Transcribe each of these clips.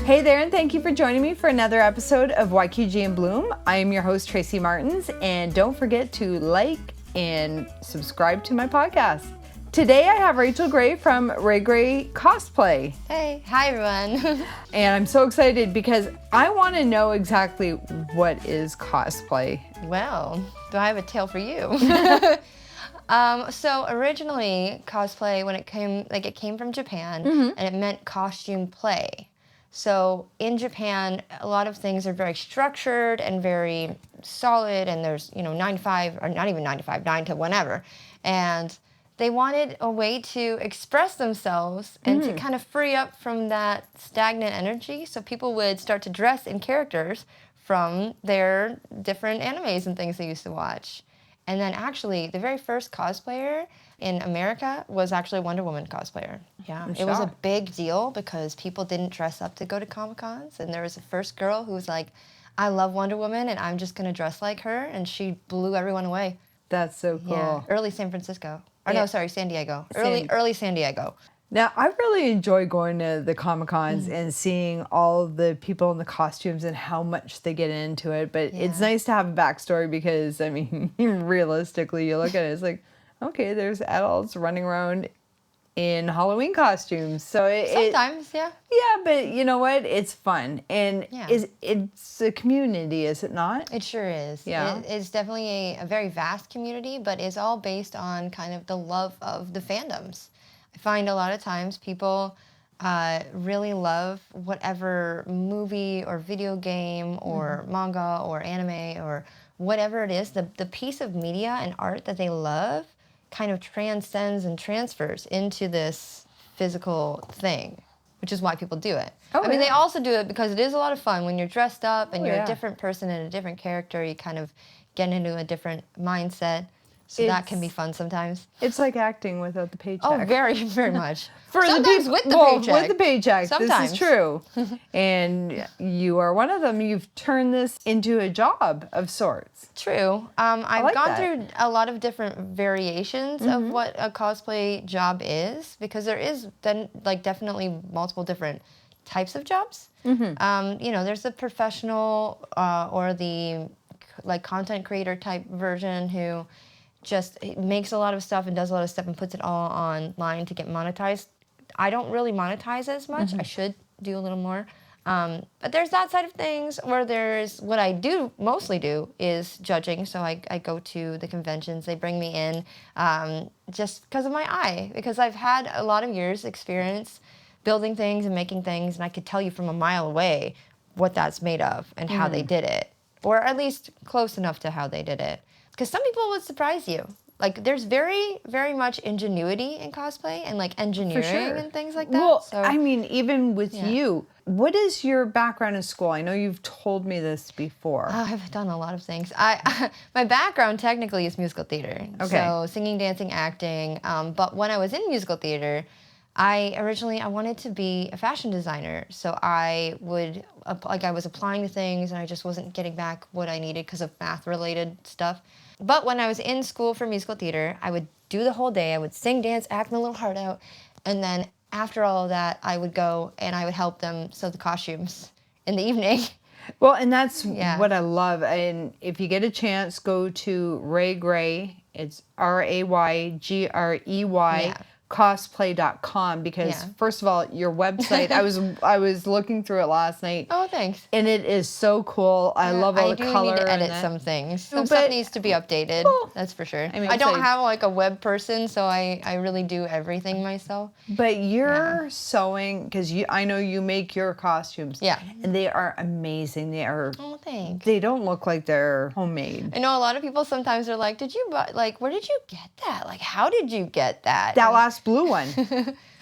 Hey there, and thank you for joining me for another episode of YQG in Bloom. I am your host, Tracy Martins, and don't forget to like and subscribe to my podcast. Today I have Rachel Gray from Raygrey Cosplay. Hey, hi everyone. And I'm so excited because I want to know exactly what is cosplay. Well, do I have a tale for you? So originally cosplay, when it came from Japan, and it meant costume play. So in Japan, a lot of things are very structured and very solid, and there's, 9 to 5, or not even 9 to 5, 9 to whenever. And they wanted a way to express themselves and to kind of free up from that stagnant energy. So people would start to dress in characters from their different animes and things they used to watch. And then actually, the very first cosplayer in America was actually a Wonder Woman cosplayer. Yeah, it was a big deal because people didn't dress up to go to Comic-Cons. And there was a first girl who was like, I love Wonder Woman and I'm just going to dress like her. And she blew everyone away. That's so cool. Yeah, early San Francisco. San Diego. Early San Diego. Now, I really enjoy going to the Comic-Cons and seeing all the people in the costumes and how much they get into it. But it's nice to have a backstory because, I mean, realistically, you look at it, it's like, okay, there's adults running around in Halloween costumes. So Sometimes, yeah. Yeah, but you know what? It's fun. And it's a community, is it not? It sure is. Yeah. It's definitely a very vast community, but it's all based on kind of the love of the fandoms. I find a lot of times people really love whatever movie or video game or manga or anime or whatever it is. The piece of media and art that they love kind of transcends and transfers into this physical thing, which is why people do it. They also do it because it is a lot of fun when you're dressed up and you're a different person in a different character. You kind of get into a different mindset. So that can be fun sometimes. It's like acting without the paycheck. Oh, very, very much. Sometimes with the paycheck. With the paycheck. Sometimes. This is true. And you are one of them. You've turned this into a job of sorts. True. I've gone through a lot of different variations of what a cosplay job is, because there is then definitely multiple different types of jobs. There's the professional or the content creator type version who just makes a lot of stuff and does a lot of stuff and puts it all online to get monetized. I don't really monetize as much. I should do a little more. But there's that side of things where there's what I do mostly do is judging. So I go to the conventions. They bring me in just because of my eye, because I've had a lot of years experience building things and making things, and I could tell you from a mile away what that's made of and how they did it, or at least close enough to how they did it. Because some people would surprise you. There's very, very much ingenuity in cosplay and engineering and things like that. Well, so, I mean, even with you, what is your background in school? I know you've told me this before. I've done a lot of things. My background technically is musical theater. Okay. So singing, dancing, acting. But when I was in musical theater, I wanted to be a fashion designer. So I was applying to things and I just wasn't getting back what I needed because of math-related stuff. But when I was in school for musical theater, I would do the whole day. I would sing, dance, act my little heart out. And then after all of that, I would go and I would help them sew the costumes in the evening. Well, and that's what I love. And if you get a chance, go to Raygrey. It's Raygrey. Cosplay.com, because first of all, your website, I was looking through it last night. Oh, thanks. And it is so cool. I love all the color. I do need to edit some things. Some stuff needs to be updated. Well, that's for sure. I don't have a web person, so I really do everything myself. But you're sewing, because I know you make your costumes. Yeah. And they are amazing. They are. Oh, thanks. They don't look like they're homemade. I know a lot of people sometimes are like, did you buy, where did you get that? How did you get that? That last blue one.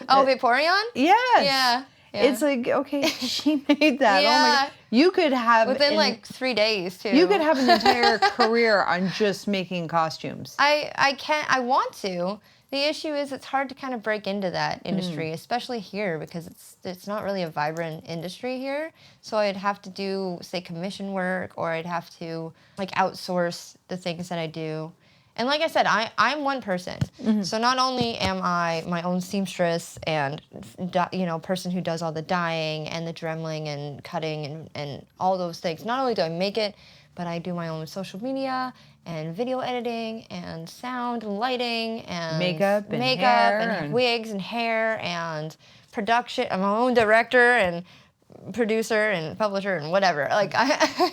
Oh, Vaporeon? Yes. Yeah. It's okay, she made that. Yeah. Oh my God. You could have within 3 days too. You could have an entire career on just making costumes. I want to. The issue is it's hard to kind of break into that industry, especially here, because it's not really a vibrant industry here. So I'd have to do, say, commission work, or I'd have to outsource the things that I do. And like I said, I'm one person. So not only am I my own seamstress and, person who does all the dyeing and the dremeling and cutting and all those things. Not only do I make it, but I do my own social media and video editing and sound and lighting and makeup hair and wigs and hair and production. I'm my own director and producer and publisher and whatever. Like I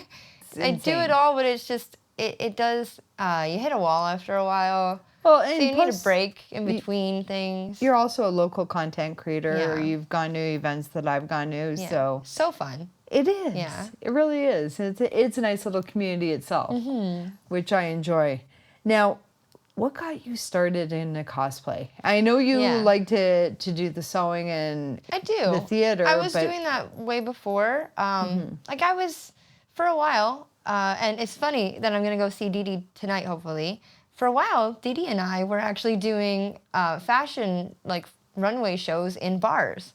do it all, but it's just it does. You hit a wall after a while. Well, and so you need a break in between things. You're also a local content creator. Yeah. You've gone to events that I've gone to, so fun. It is. Yeah. It really is. It's a nice little community itself, which I enjoy. Now, what got you started in a cosplay? I know you like to do the sewing and I do. The theater. I was doing that way before. Like I was for a while, and it's funny that I'm going to go see Dee Dee tonight, hopefully. For a while, Dee Dee and I were actually doing fashion, like runway shows in bars.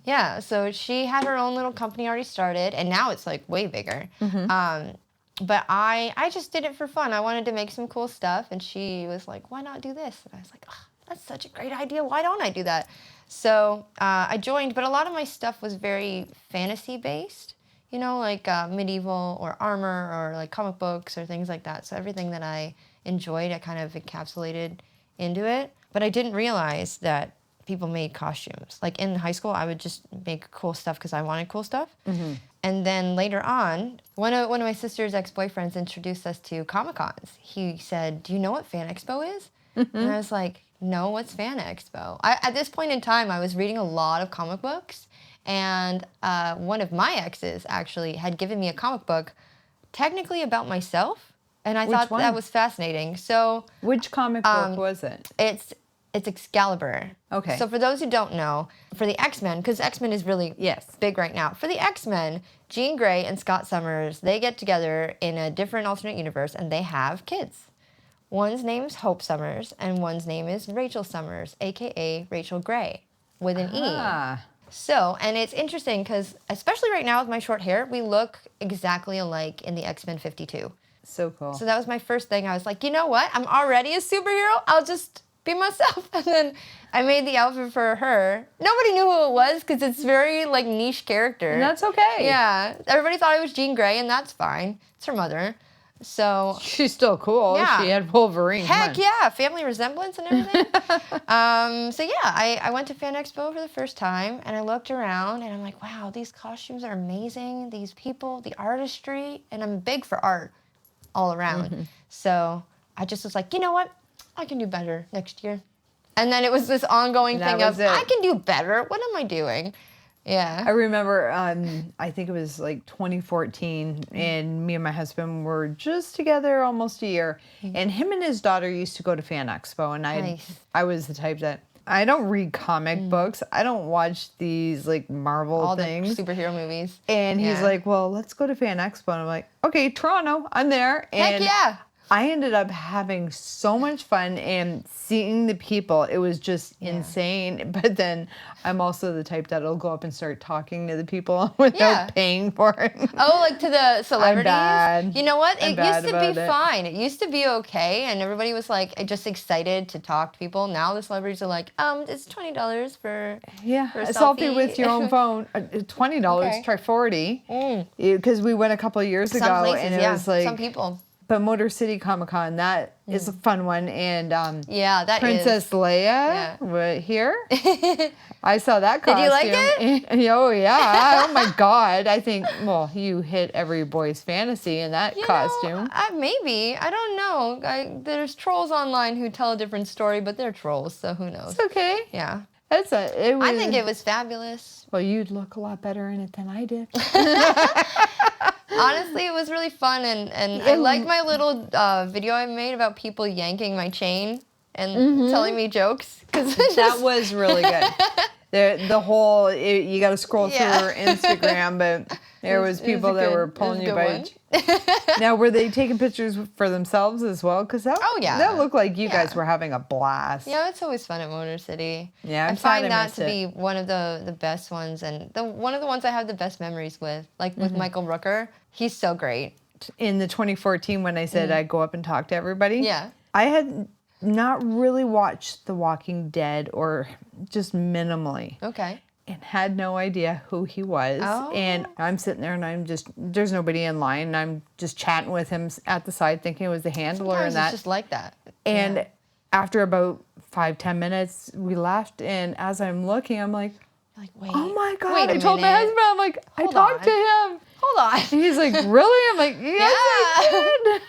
Yeah, so she had her own little company already started, and now it's like way bigger. But I just did it for fun. I wanted to make some cool stuff, and she was like, why not do this? And I was like, oh, that's such a great idea. Why don't I do that? So I joined, but a lot of my stuff was very fantasy-based, like medieval or armor or like comic books or things like that. So everything that I enjoyed, I kind of encapsulated into it. But I didn't realize that people made costumes. Like in high school, I would just make cool stuff because I wanted cool stuff. And then later on, one of my sister's ex-boyfriends introduced us to Comic-Cons. He said, do you know what Fan Expo is? And I was like, no, what's Fan Expo? At this point in time, I was reading a lot of comic books, and one of my exes actually had given me a comic book technically about myself, and I thought that was fascinating. So, which comic book was it? It's Excalibur. Okay. So for those who don't know, for the X-Men, because X-Men is really big right now. For the X-Men, Jean Grey and Scott Summers, they get together in a different alternate universe, and they have kids. One's name is Hope Summers, and one's name is Rachel Summers, a.k.a. Rachel Grey, with an E. So, and it's interesting because, especially right now with my short hair, we look exactly alike in the X-Men 52. So cool. So that was my first thing. I was like, you know what? I'm already a superhero. I'll just be myself. And then I made the outfit for her. Nobody knew who it was because it's very like niche character. And that's okay. Yeah. Everybody thought it was Jean Grey, and that's fine. It's her mother. So she's still cool. Yeah. She had Wolverine. Heck yeah, family resemblance and everything. So yeah, I went to Fan Expo for the first time, and I looked around, and I'm like, wow, these costumes are amazing. These people, the artistry, and I'm big for art all around. So I just was like, you know what? I can do better next year. And then it was this ongoing thing of, I can do better. What am I doing? Yeah. I remember, I think it was like 2014, and me and my husband were just together almost a year. And him and his daughter used to go to Fan Expo, and I was the type that, I don't read comic books. I don't watch these like Marvel things. All the superhero movies. And he's like, well, let's go to Fan Expo. And I'm like, okay, Toronto, I'm there. And heck yeah. I ended up having so much fun and seeing the people. It was just insane. But then I'm also the type that'll go up and start talking to the people without paying for it. Oh, like to the celebrities? I'm bad. You know what? It used to be fine. It used to be okay. And everybody was like just excited to talk to people. Now the celebrities are like, it's $20 for a selfie with your own phone. $20, try 40. Because we went a couple of years ago. Some places, and it was like, some people. But Motor City Comic Con, that is a fun one. And that Princess Leia here. I saw that costume. Did you like it? Oh, yeah. Oh, my God. I think, well, you hit every boy's fantasy in that costume. Maybe. I don't know. There's trolls online who tell a different story, but they're trolls, so who knows? It's okay. Yeah. I think it was fabulous. Well, you'd look a lot better in it than I did. Honestly, it was really fun, and I like my little video I made about people yanking my chain and telling me jokes. That was really good. The whole, you got to scroll through Instagram, but there was people that were pulling you by. Now, were they taking pictures for themselves as well? Because that looked like you guys were having a blast. Yeah, it's always fun at Motor City. Yeah, I find that to be one of the best ones, and one of the ones I have the best memories with, like with Michael Rooker. He's so great. In the 2014, when I said I'd go up and talk to everybody. Yeah. I had not really watched The Walking Dead or just minimally. Okay. And had no idea who he was. Oh. And I'm sitting there and there's nobody in line. And I'm just chatting with him at the side thinking it was the handler. Sometimes and that. It's just like that. And after about 5-10 minutes, we left. And as I'm looking, I'm like, wait. Oh my God. Wait a I told my husband, I'm like, I talked to him. Hold on. And he's like, really? I'm like, yes, I did.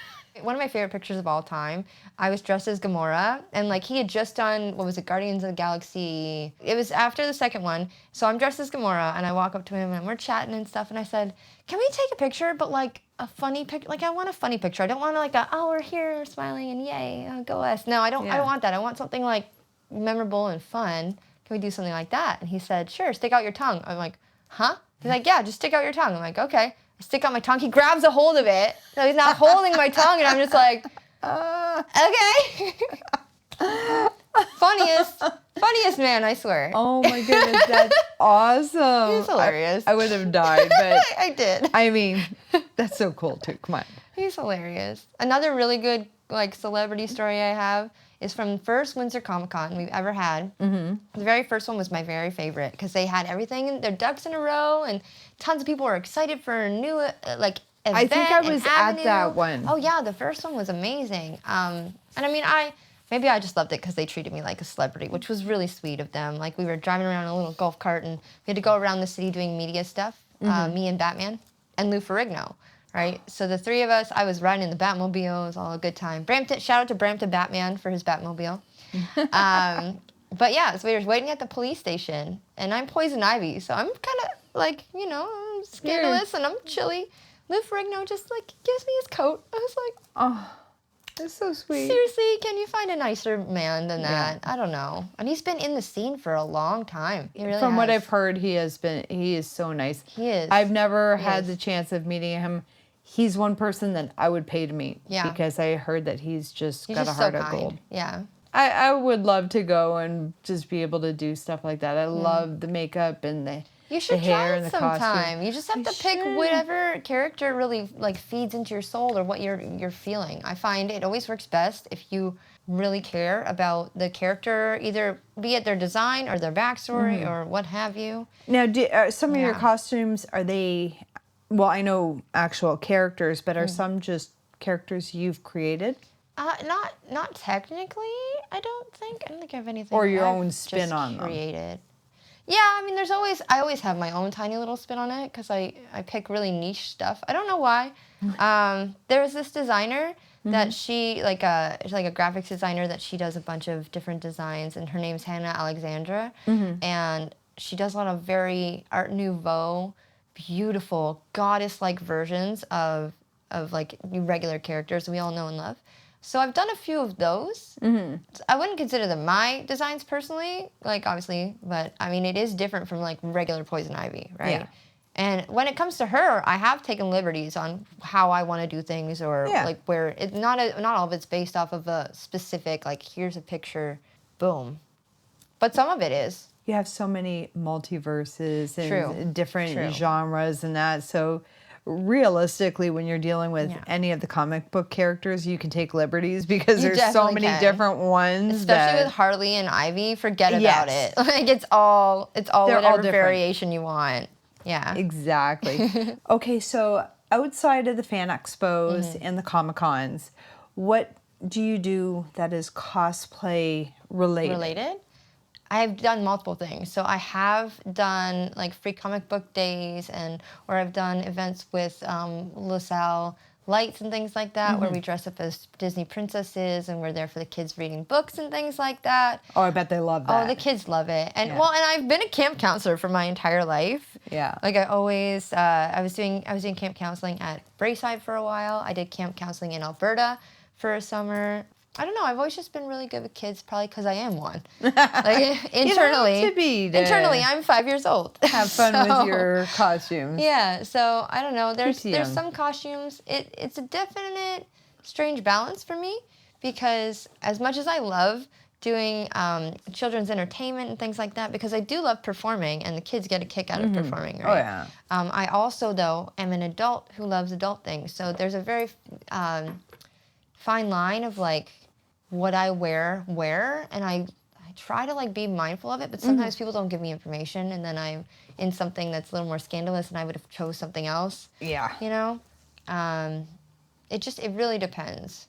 One of my favorite pictures of all time, I was dressed as Gamora, and like he had just done, what was it, Guardians of the Galaxy. It was after the second one, so I'm dressed as Gamora, and I walk up to him, and we're chatting and stuff, and I said, can we take a picture, but like a funny picture? Like I want a funny picture. I don't want like we're here smiling and yay, go us. No, I don't want that. I want something like memorable and fun. Can we do something like that? And he said, sure, stick out your tongue. I'm like, huh? He's like, yeah, just stick out your tongue. I'm like, okay. I stick out my tongue. He grabs a hold of it. So he's not holding my tongue, and I'm just like, okay. Funniest man, I swear. Oh my goodness, that's awesome. He's hilarious. I would have died, but I did. I mean, that's so cool too. Come on. He's hilarious. Another really good like celebrity story I have is from the first Windsor Comic-Con we've ever had. Mm-hmm. The very first one was my very favorite because they had everything, their ducks in a row, and tons of people were excited for a new event. I think I was at that one. Oh yeah, the first one was amazing. And I mean, maybe I just loved it because they treated me like a celebrity, which was really sweet of them. Like we were driving around in a little golf cart, and we had to go around the city doing media stuff. Me and Batman and Lou Ferrigno. Right, so the three of us, I was riding in the Batmobile. It was all a good time. Brampton, shout out to Brampton Batman for his Batmobile. But yeah, so we were waiting at the police station, and I'm Poison Ivy, so I'm kind of like, I'm scandalous and I'm chilly. Lou Ferrigno just like gives me his coat. I was like, oh, that's so sweet. Seriously, can you find a nicer man than that? I don't know. And he's been in the scene for a long time. He really From has. what I've heard, he is so nice. He is. I've never had the chance of meeting him. He's one person that I would pay to meet because I heard that he's got a heart of gold. Yeah. I would love to go and just be able to do stuff like that. I love the makeup and the hair and the sometime. costume. You just have to pick whatever character really like feeds into your soul or what you're feeling. I find it always works best if you really care about the character, either be it their design or their backstory or what have you. Now, some of your costumes, are they... Well, I know actual characters, but are some just characters you've created? Not technically, I don't think. I don't think I have anything. Or your own spin on them. Created. Yeah, I mean, I always have my own tiny little spin on it because I pick really niche stuff. I don't know why. There was this designer that she's like a graphics designer that she does a bunch of different designs, and her name's Hannah Alexandra, and she does a lot of very Art Nouveau, beautiful goddess-like versions of like regular characters we all know and love. So I've done a few of those. I wouldn't consider them my designs personally, like obviously, but I mean it is different from like regular Poison Ivy, right? Yeah. And when it comes to her, I have taken liberties on how I want to do things, or like where it's not all of it's based off of a specific like here's a picture, boom. But some of it is. You have so many multiverses and different genres and that. So realistically, when you're dealing with any of the comic book characters, you can take liberties because there's so many different ones. Especially with Harley and Ivy, forget about it. Like it's all whatever variation you want. Yeah. Exactly. Okay, so outside of the fan expos and the Comic-Cons, what do you do that is cosplay related? I've done multiple things. So I have done like free comic book days, or I've done events with LaSalle Lights and things like that, where we dress up as Disney princesses and we're there for the kids reading books and things like that. Oh, I bet they love that. Oh, the kids love it. And and I've been a camp counselor for my entire life. Yeah. Like I always, I was doing camp counseling at Braeside for a while. I did camp counseling in Alberta for a summer. I don't know. I've always just been really good with kids, probably because I am one. Like internally, you don't have to be internally, I'm 5 years old. Have fun with your costumes. Yeah. So I don't know. There's some costumes. It's a definite strange balance for me because as much as I love doing children's entertainment and things like that, because I do love performing and the kids get a kick out of performing. Right? Oh yeah. I also though am an adult who loves adult things. So there's a very fine line of like what I wear where, and I try to like be mindful of it, but sometimes people don't give me information, and then I'm in something that's a little more scandalous, and I would have chose something else. Yeah. You know, it really depends.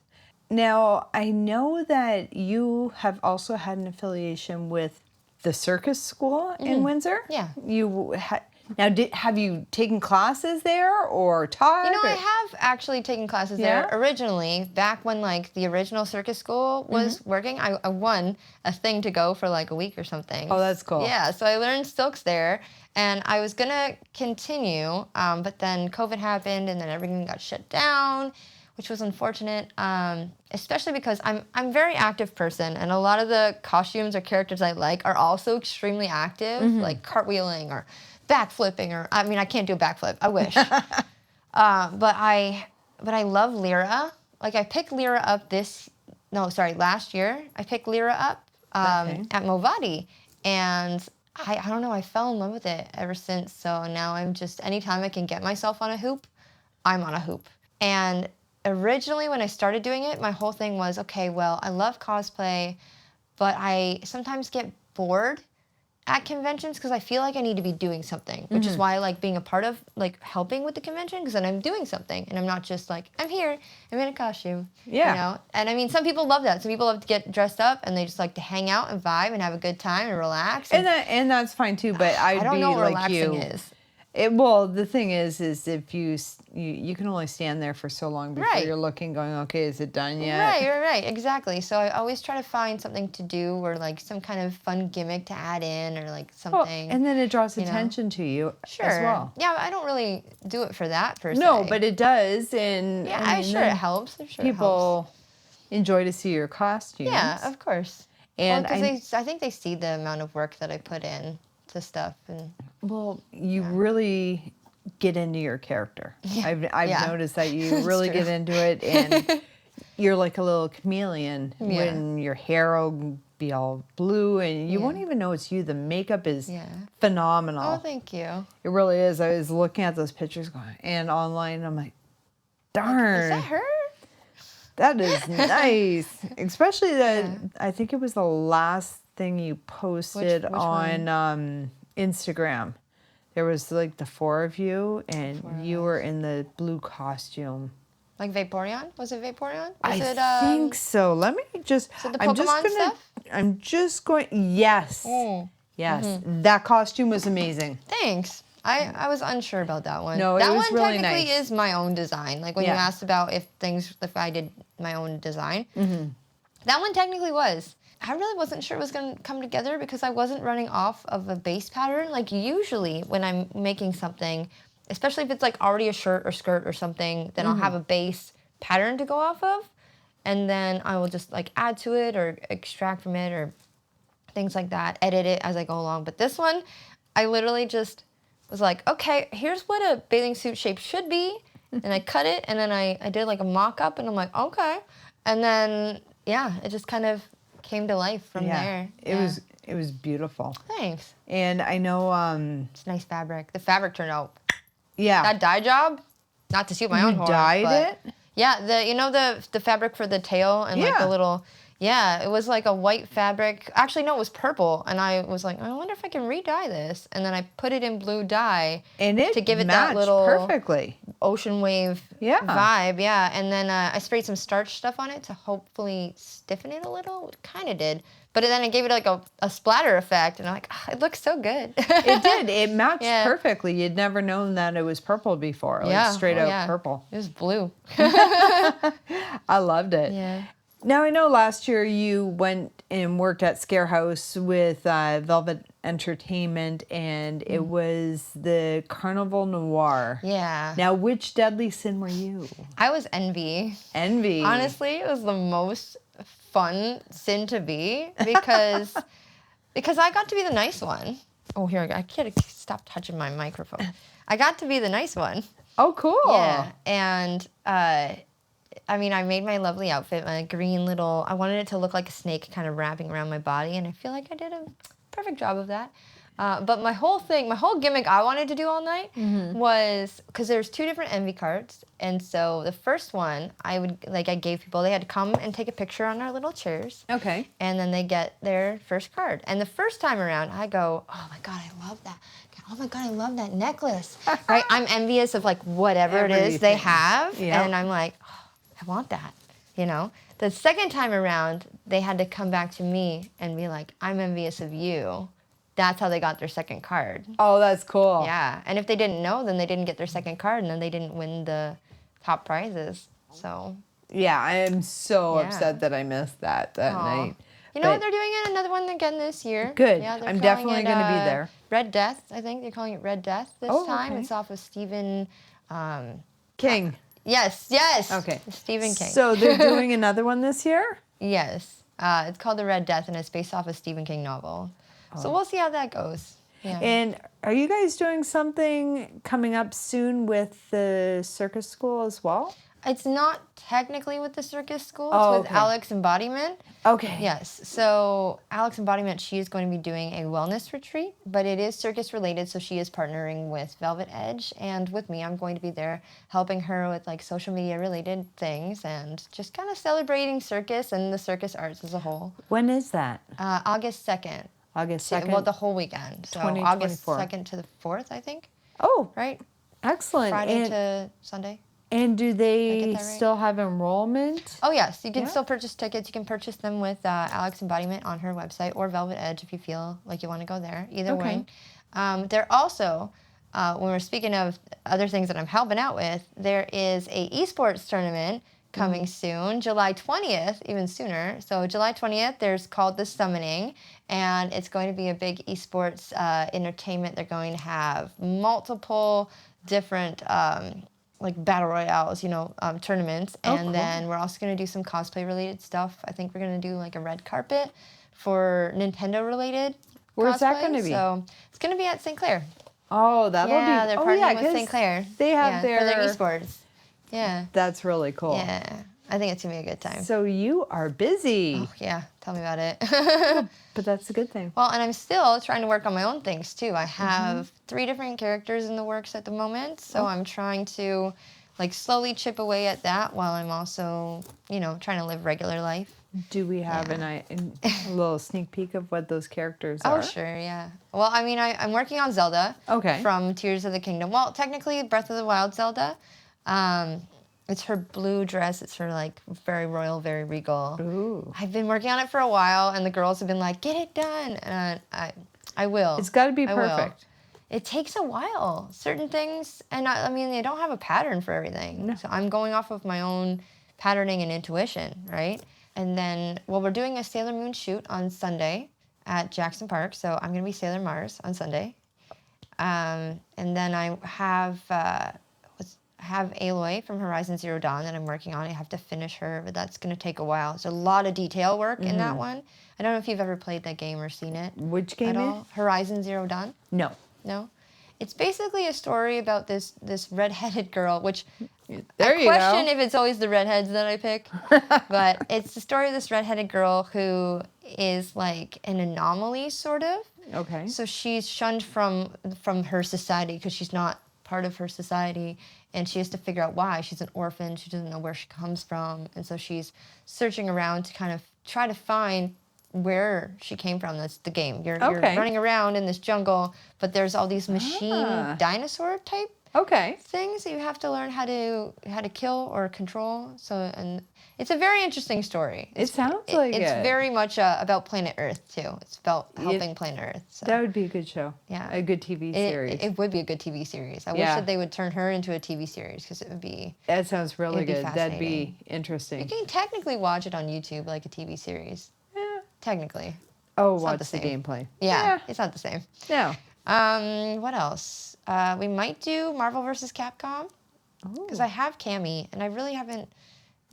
Now, I know that you have also had an affiliation with the circus school in Windsor. Yeah. Have you taken classes there or taught? You know, I have actually taken classes there originally, back when like the original circus school was working. I won a thing to go for like a week or something. Oh, that's cool. Yeah, so I learned silks there, and I was gonna continue, but then COVID happened, and then everything got shut down, which was unfortunate, especially because I'm a very active person, and a lot of the costumes or characters I like are also extremely active, like cartwheeling or backflipping, or I mean, I can't do a backflip. I wish. But I love Lyra. Like I picked Lyra up last year. I picked Lyra up at Movati, and I don't know. I fell in love with it ever since. So now I'm just, anytime I can get myself on a hoop, I'm on a hoop. And originally when I started doing it, my whole thing was, okay, well, I love cosplay, but I sometimes get bored at conventions because I feel like I need to be doing something, which is why I like being a part of like helping with the convention, because then I'm doing something and I'm not just like, I'm here, I'm in a costume. Yeah. You know? And I mean, some people love that. Some people love to get dressed up and they just like to hang out and vibe and have a good time and relax. And that's fine too, but I don't know what like relaxing you. is. Well, the thing is if you can only stand there for so long before you're looking, going, okay, is it done yet? Right, exactly. So I always try to find something to do, or like some kind of fun gimmick to add in, or like something. And then it draws attention to you as well. Yeah, but I don't really do it for that per se. No, but it does, and yeah, I'm sure it helps. I'm sure people enjoy to see your costumes. Yeah, of course. And I think they see the amount of work that I put in to stuff, and you really get into your character. Yeah. I've noticed that you really get into it, and you're like a little chameleon when your hair will be all blue, and you won't even know it's you. The makeup is phenomenal. Oh, thank you. It really is. I was looking at those pictures and online, and I'm like, darn. Is that her? That is nice. Especially I think it was the last thing you posted which on Instagram. There was like the four of you, and you were in the blue costume. Like Vaporeon? Was it Vaporeon? I think so. Let me just. Is it the Pokemon stuff? I'm just going. Yes. Yes. That costume was amazing. Thanks. I was unsure about that one. No, that it was one really technically nice. is my own design. Like when you asked about if I did my own design, that one technically was. I really wasn't sure it was going to come together because I wasn't running off of a base pattern. Like usually when I'm making something, especially if it's like already a shirt or skirt or something, then I'll have a base pattern to go off of, and then I will just like add to it or extract from it or things like that, edit it as I go along. But this one, I literally just was like, okay, here's what a bathing suit shape should be, and I cut it, and then I did like a mock-up, and I'm like, okay. And then, yeah, it just kind of came to life from there. It was beautiful. Thanks. And I know it's nice fabric. The fabric turned out. Yeah. That dye job, not to toot my own horn. You dyed it? Yeah, the fabric for the tail and like the little. Yeah, it was like a white fabric. Actually, no, it was purple. And I was like, I wonder if I can re-dye this. And then I put it in blue dye to give it that little perfectly ocean wave vibe. Yeah, and then I sprayed some starch stuff on it to hopefully stiffen it a little. It kind of did. But then I gave it like a splatter effect. And I'm like, it looks so good. It did. It matched perfectly. You'd never known that it was purple before. Like straight out purple. It was blue. I loved it. Yeah. Now, I know last year you went and worked at Scare House with Velvet Entertainment, and it was the Carnival Noir. Yeah. Now, which deadly sin were you? I was Envy. Envy. Honestly, it was the most fun sin to be because I got to be the nice one. Oh, here, I can't stop touching my microphone. I got to be the nice one. Oh, cool. Yeah, and I mean, I made my lovely outfit, my green I wanted it to look like a snake kind of wrapping around my body, and I feel like I did a perfect job of that. But my whole gimmick I wanted to do all night was, because there's 2 different envy cards. And so the first one, I gave people, they had to come and take a picture on our little chairs. Okay. And then they get their first card. And the first time around, I go, oh my God, I love that. Oh my God, I love that necklace. Right? I'm envious of like whatever it is they have. Yep. And I'm like, oh, I want that, you know? The second time around, they had to come back to me and be like, I'm envious of you. That's how they got their second card. Oh, that's cool. Yeah. And if they didn't know, then they didn't get their second card, and then they didn't win the top prizes. So. Yeah, I am so upset that I missed that night. You know what, they're doing another one again this year. Good. Yeah, I'm definitely going to be there. Red Death, I think they're calling it Red Death this time. Okay. It's off of Stephen King. Yes. Okay. Stephen King. So they're doing another one this year? Yes. It's called The Red Death, and it's based off a Stephen King novel. So we'll see how that goes. Yeah. And are you guys doing something coming up soon with the circus school as well? It's not technically with the circus school. It's with Alex Embodiment. Okay. Yes. So Alex Embodiment, she is going to be doing a wellness retreat, but it is circus related. So she is partnering with Velvet Edge and with me. I'm going to be there helping her with like social media related things and just kind of celebrating circus and the circus arts as a whole. When is that? August 2nd. August 2nd? Well, the whole weekend. So August 2nd to the 4th, I think. Oh. Right? Excellent. Friday to Sunday. And do they still have enrollment? Oh, yes. You can still purchase tickets. You can purchase them with Alex Embodiment on her website or Velvet Edge if you feel like you want to go there. Either way. They're also, when we're speaking of other things that I'm helping out with, there is a esports tournament coming soon, July 20th, even sooner. So July 20th, there's called The Summoning, and it's going to be a big esports entertainment. They're going to have multiple different like battle royales, tournaments. And then we're also going to do some cosplay related stuff. I think we're going to do like a red carpet for Nintendo related Where's cosplay. that going to be? So it's going to be at St. Clair. Oh, that'll be... Yeah, they're partnering with St. Clair. They have for their esports. Yeah. That's really cool. Yeah. I think it's going to be a good time. So you are busy. Oh, yeah. Tell me about it. But that's a good thing. Well, and I'm still trying to work on my own things, too. I have 3 different characters in the works at the moment. So I'm trying to, like, slowly chip away at that while I'm also, trying to live regular life. Do we have a little sneak peek of what those characters are? Oh, sure, yeah. Well, I mean, I'm working on Zelda from Tears of the Kingdom. Well, technically, Breath of the Wild Zelda. It's her blue dress. It's her, like, very royal, very regal. Ooh. I've been working on it for a while, and the girls have been like, get it done. And I will. It's got to be perfect. It takes a while. Certain things, and I mean, they don't have a pattern for everything. No. So I'm going off of my own patterning and intuition, right? And then, we're doing a Sailor Moon shoot on Sunday at Jackson Park. So I'm going to be Sailor Mars on Sunday. And then I have Aloy from Horizon Zero Dawn that I'm working on. I have to finish her, but that's going to take a while. There's a lot of detail work in that one. I don't know if you've ever played that game or seen it. Which game at all? Horizon Zero Dawn? No. No? It's basically a story about this redheaded girl, which I question if it's always the redheads that I pick. But it's the story of this redheaded girl who is like an anomaly, sort of. Okay. So she's shunned from her society because she's not part of her society, and she has to figure out why. She's an orphan. She doesn't know where she comes from, and so she's searching around to kind of try to find where she came from. That's the game. You're running around in this jungle, but there's all these machine dinosaur type things that you have to learn how to kill or control. So, and it's a very interesting story. It sounds like it's very much about planet Earth too. It's about helping planet Earth. So. That would be a good show. Yeah, a good TV series. It would be a good TV series. I wish that they would turn her into a TV series because it would be. That sounds really good. That'd be interesting. You can technically watch it on YouTube like a TV series. Yeah, technically. Oh, watch the gameplay. Yeah, it's not the same. No. What else? We might do Marvel vs. Capcom because I have Cammy and I really haven't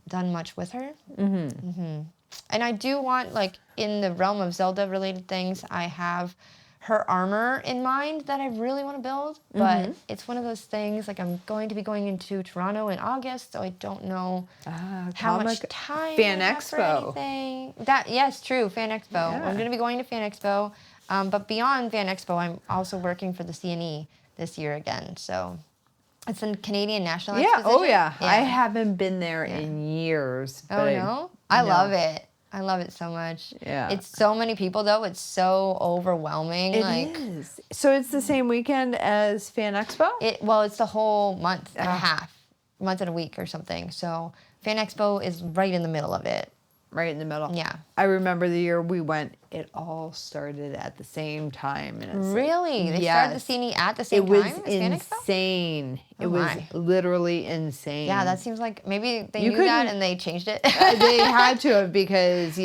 done much with her. And I do want, like, in the realm of Zelda related things, I have her armor in mind that I really want to build, but it's one of those things, like, I'm going to be going into Toronto in August, so I don't know how much time Fan I have Expo. for anything. Yes, true, Fan Expo. I'm going to be going to Fan Expo. But beyond Fan Expo, I'm also working for the CNE this year again. So it's a Canadian National Exposition. Oh yeah. I haven't been there in years. Oh, no? I love it. I love it so much. Yeah. It's so many people, though. It's so overwhelming. It is. So it's the same weekend as Fan Expo? Well, it's the whole month and a half. Month and a week or something. So Fan Expo is right in the middle of it. Right in the middle. Yeah. I remember the year we went, it all started at the same time. And it's really? They started the CNE at the same time as Fan Expo? Insane. It was literally insane. Yeah, that seems like maybe they knew that and they changed it. They had to have because,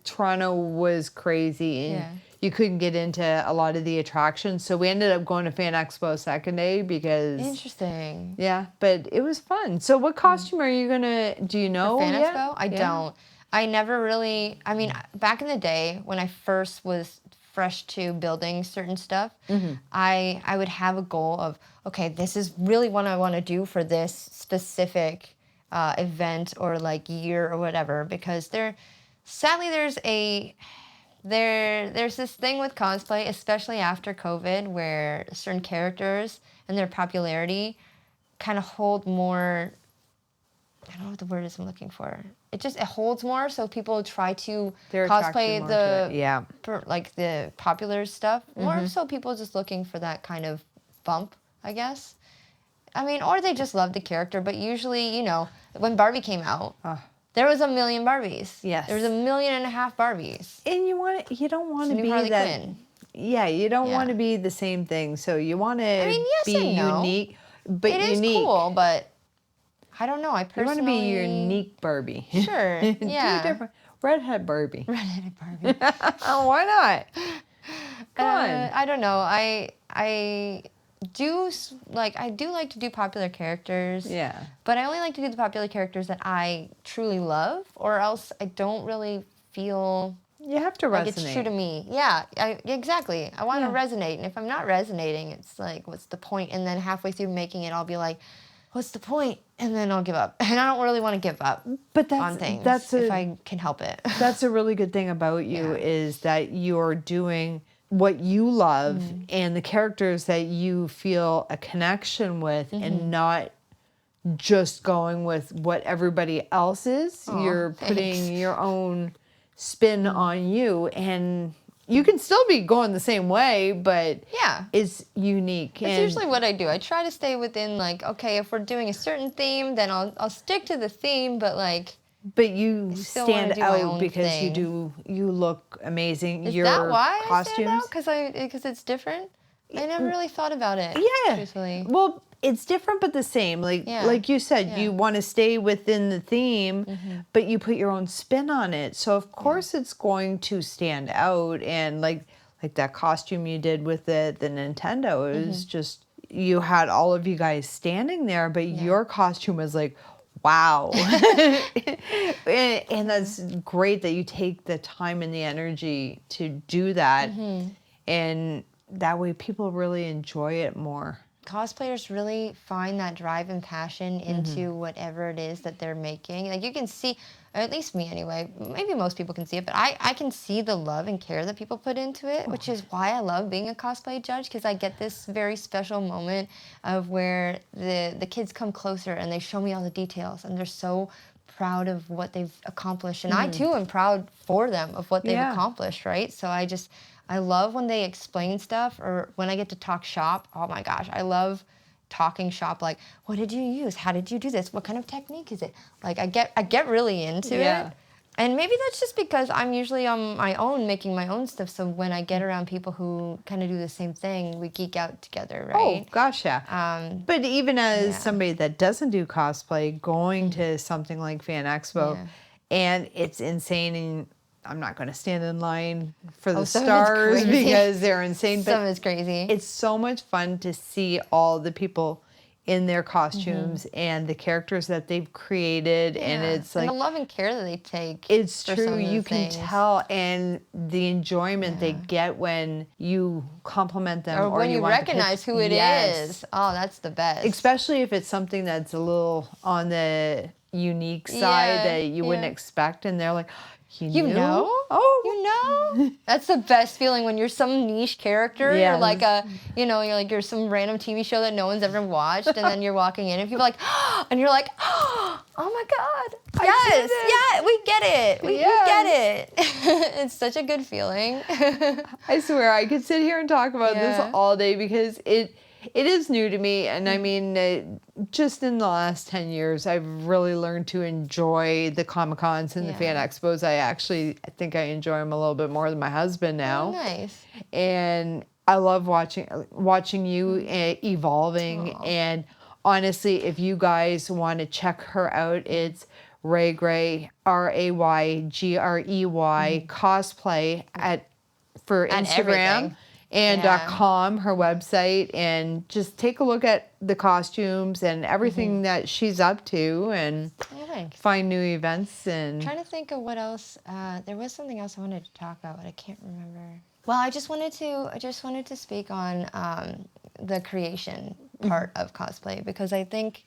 Toronto was crazy. And you couldn't get into a lot of the attractions. So we ended up going to Fan Expo second day because... Interesting. Yeah, but it was fun. So what costume are you going to... Do you know? For Fan Expo? I don't. I never really... I mean, back in the day when I first was fresh to building certain stuff, I would have a goal of, okay, this is really what I want to do for this specific event or like year or whatever. Because sadly, there's this thing with cosplay, especially after COVID, where certain characters and their popularity kind of hold more... I don't know what the word is I'm looking for. It holds more, so people try to cosplay the popular stuff. More so people just looking for that kind of bump, I guess. I mean, or they just love the character, but usually, when Barbie came out, there was 1 million Barbies. Yes. There was 1.5 million Barbies. And you don't want to be Harley that... Quinn. Yeah, you don't want to be the same thing. So you want to be unique, but it is cool, but I don't know. I personally... You want to be your unique Barbie. Sure, yeah. Do different. Redhead Barbie. Redheaded Barbie. Why not? Come on. I don't know. I do like to do popular characters. Yeah. But I only like to do the popular characters that I truly love, or else I don't really feel... You have to resonate. Like it's true to me. Yeah, exactly. I want to resonate, and if I'm not resonating, it's like, what's the point? And then halfway through making it, I'll be like, what's the point? And then I'll give up. And I don't really want to give up on things if I can help it. That's a really good thing about you is that you're doing what you love and the characters that you feel a connection with and not just going with what everybody else is. You're putting your own spin on you, and you can still be going the same way, but it's unique. It's usually what I do. I try to stay within, like, okay, if we're doing a certain theme, then I'll stick to the theme, but like... But you stand out because you look amazing. Is that why costumes, I stand out? Because it's different? I never really thought about it. Yeah. Truthfully. Well, it's different but the same. Like you said, you want to stay within the theme, but you put your own spin on it. So of course it's going to stand out. And like that costume you did with the Nintendo, it was just, you had all of you guys standing there, but your costume was like, wow. And that's great that you take the time and the energy to do that. And that way people really enjoy it more. Cosplayers really find that drive and passion into whatever it is that they're making. Like you can see, or at least me anyway, maybe most people can see it, but I can see the love and care that people put into it, which is why I love being a cosplay judge, because I get this very special moment of where the kids come closer and they show me all the details and they're so proud of what they've accomplished. And I too am proud for them of what they've accomplished, right? So I love when they explain stuff, or when I get to talk shop. Oh my gosh, I love talking shop. Like, what did you use? How did you do this? What kind of technique is it? Like, I get really into it. And maybe that's just because I'm usually on my own, making my own stuff. So when I get around people who kind of do the same thing, we geek out together, right? Oh, gosh, yeah. But even as somebody that doesn't do cosplay, going to something like Fan Expo, and it's insane, and I'm not going to stand in line for the stars because they're insane. Some is crazy. It's so much fun to see all the people in their costumes and the characters that they've created. And it's like... And the love and care that they take. It's true. You can tell. And the enjoyment they get when you compliment them. Or when you recognize who it is. Oh, that's the best. Especially if it's something that's a little on the unique side that you wouldn't expect. And they're like... You know? Oh. You know? That's the best feeling when you're some niche character. Yes. You're like you're some random TV show that no one's ever watched, and then you're walking in and people are like, and you're like, oh my God. Yes, yeah, we get it. We get it. It's such a good feeling. I swear, I could sit here and talk about this all day because it is new to me. And I mean, just in the last 10 years, I've really learned to enjoy the Comic-Cons and the fan expos. I think I enjoy them a little bit more than my husband now. Oh, nice. And I love watching you evolving. Aww. And honestly, if you guys want to check her out, it's Raygrey, Raygrey cosplay for Instagram. Everything. And .com, her website, and just take a look at the costumes and everything that she's up to, and find new events. And I'm trying to think of what else. There was something else I wanted to talk about, but I can't remember. Well, I just wanted to speak on the creation part of cosplay, because I think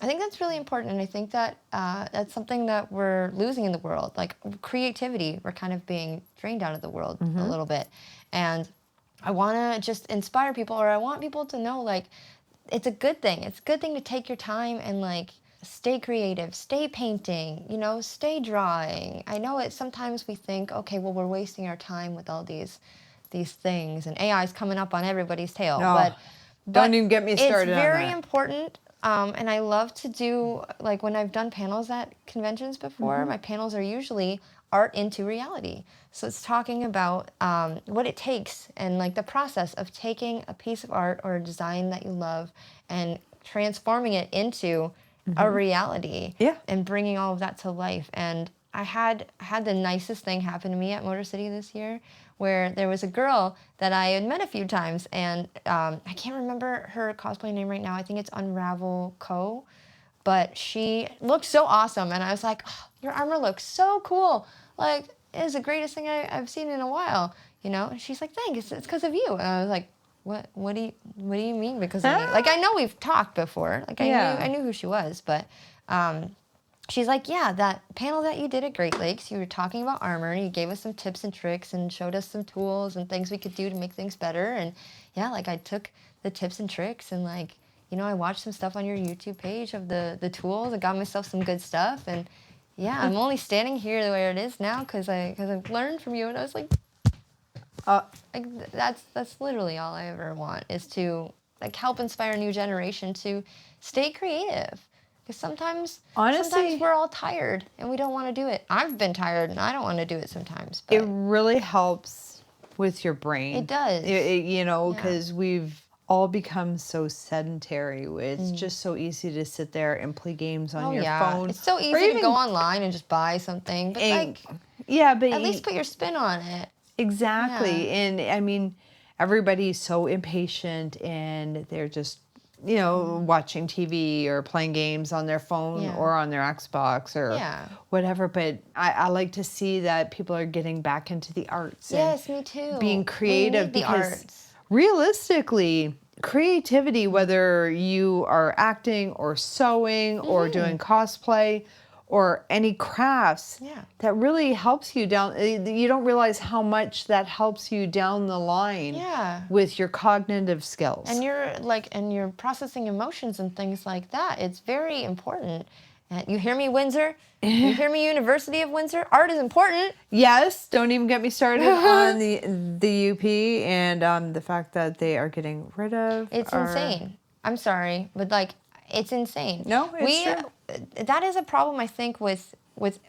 that's really important, and I think that that's something that we're losing in the world. Like creativity, we're kind of being drained out of the world a little bit, and I want to just inspire people, or I want people to know, like, it's a good thing. It's a good thing to take your time and, like, stay creative, stay painting, stay drawing. I know sometimes we think, okay, well, we're wasting our time with all these things, and AI is coming up on everybody's tail. But don't even get me started on that. It's very important, and I love to do, like, when I've done panels at conventions before, my panels are usually art into reality. So it's talking about what it takes and like the process of taking a piece of art or a design that you love and transforming it into a reality and bringing all of that to life. And I had the nicest thing happen to me at Motor City this year, where there was a girl that I had met a few times, and I can't remember her cosplay name right now. I think it's Unravel Co. But she looked so awesome, and I was like, oh, your armor looks so cool. Like, it's the greatest thing I've seen in a while, And she's like, thanks, it's because of you. And I was like, what do you mean because of me? Like, I know we've talked before. Like, I knew who she was, but she's like, yeah, that panel that you did at Great Lakes, you were talking about armor, and you gave us some tips and tricks and showed us some tools and things we could do to make things better. And yeah, like, I took the tips and tricks and, like, I watched some stuff on your YouTube page of the tools and got myself some good stuff. And yeah, I'm only standing here the way it is now because I've learned from you. And I was like, that's literally all I ever want, is to, like, help inspire a new generation to stay creative. Because sometimes we're all tired and we don't want to do it. I've been tired and I don't want to do it sometimes. But it really helps with your brain. It does. Because we've all become so sedentary. It's just so easy to sit there and play games on your phone. It's so easy to go online and just buy something. But at least put your spin on it. Exactly. Yeah. And I mean, everybody's so impatient, and they're just, watching TV or playing games on their phone or on their Xbox or whatever. But I like to see that people are getting back into the arts. Yes, me too. Being creative, the arts. Realistically, creativity, whether you are acting or sewing or doing cosplay or any crafts, that really helps you down. You don't realize how much that helps you down the line with your cognitive skills. And you're processing emotions and things like that. It's very important. You hear me, Windsor? You hear me, University of Windsor? Art is important. Yes, don't even get me started on the UP and the fact that they are getting rid of. It's insane. I'm sorry, but, like, it's insane. No, it's true. That is a problem, I think, with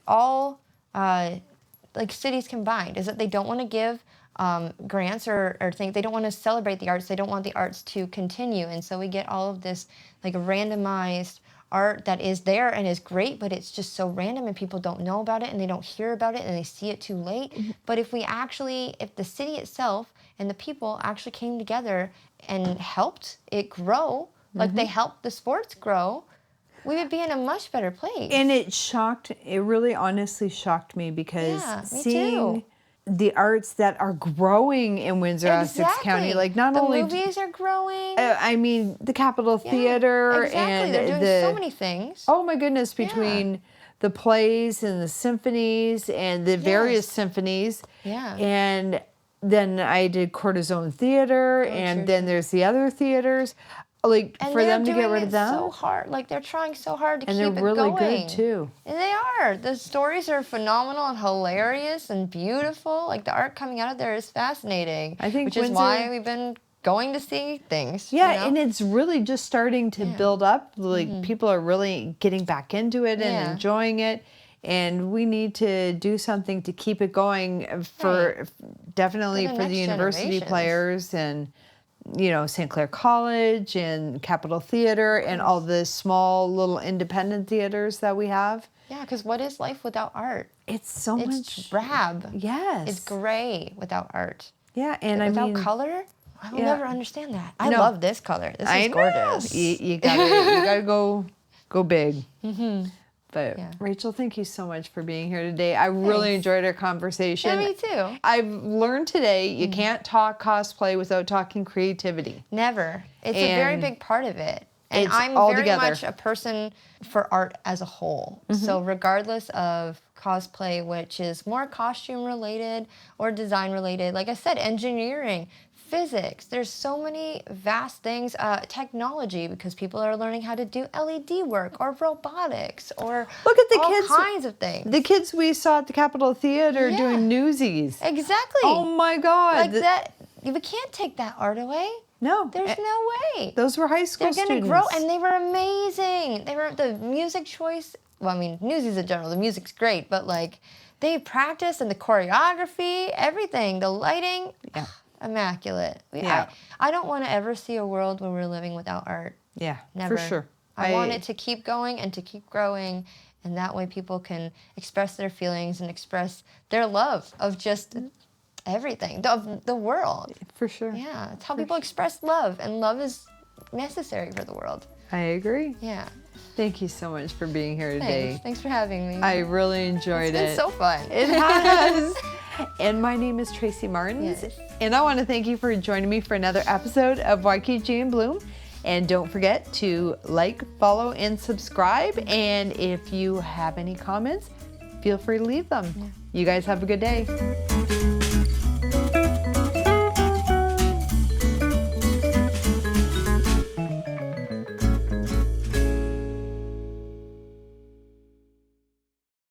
all like cities combined, is that they don't want to give grants or think, they don't want to celebrate the arts. They don't want the arts to continue, and so we get all of this, like, randomized art that is there and is great, but it's just so random and people don't know about it and they don't hear about it and they see it too late. But if the city itself and the people actually came together and helped it grow, like they helped the sports grow, we would be in a much better place. And it really honestly shocked me, because seeing the arts that are growing in Windsor, Essex County, like, not only the movies are growing. I mean, the Capitol Theater, exactly. and they're doing so many things. Oh my goodness! Between the plays and the symphonies and the various symphonies. Yeah. And then I did Cortisone Theater, and then there's the other theaters. Like, and for them to get rid of them. So hard. Like, they're trying so hard to keep it going. And they're really good, too. And they are. The stories are phenomenal and hilarious and beautiful. Like, the art coming out of there is fascinating. I think which is why we've been going to see things. Yeah, you know? and it's really just starting to build up. Like, people are really getting back into it and enjoying it. And we need to do something to keep it going for definitely for the university players and, you know, St. Clair College and Capitol Theater and all the small little independent theaters that we have. Yeah, because what is life without art? It's It's drab. Yes. It's gray without art. Yeah, and without color, I will never understand that. I love this color. This is gorgeous. You gotta go big. But Rachel, thank you so much for being here today. I really enjoyed our conversation. Yeah, me too. I've learned today you can't talk cosplay without talking creativity. Never. It's a very big part of it. And It's I'm all very together. much a person for art as a whole. So regardless of cosplay, which is more costume related or design related, like I said, engineering, physics, there's so many vast things, technology, because people are learning how to do LED work or robotics or Look at the all kids, kinds of things. The kids we saw at the Capitol Theater doing Newsies. Exactly. Oh my God. Like that, we can't take that art away. No. There's no way. Those were high school They're students. going to grow, and they were amazing. They were the music choice. Well, I mean, Newsies in general, the music's great, but like they practiced and the choreography, everything, the lighting, immaculate. I don't want to ever see a world where we're living without art. Yeah, Never. for sure. I want it to keep going and to keep growing, and that way people can express their feelings and express their love of just everything, of the world. For sure. Yeah, it's how people express love, and love is necessary for the world. I agree. Yeah. Thank you so much for being here today. Thanks for having me. I really enjoyed it. It's been so fun. It has. And my name is Tracy Martins. Yes. And I want to thank you for joining me for another episode of YKG in Bloom. And don't forget to like, follow, and subscribe. And if you have any comments, feel free to leave them. You guys have a good day.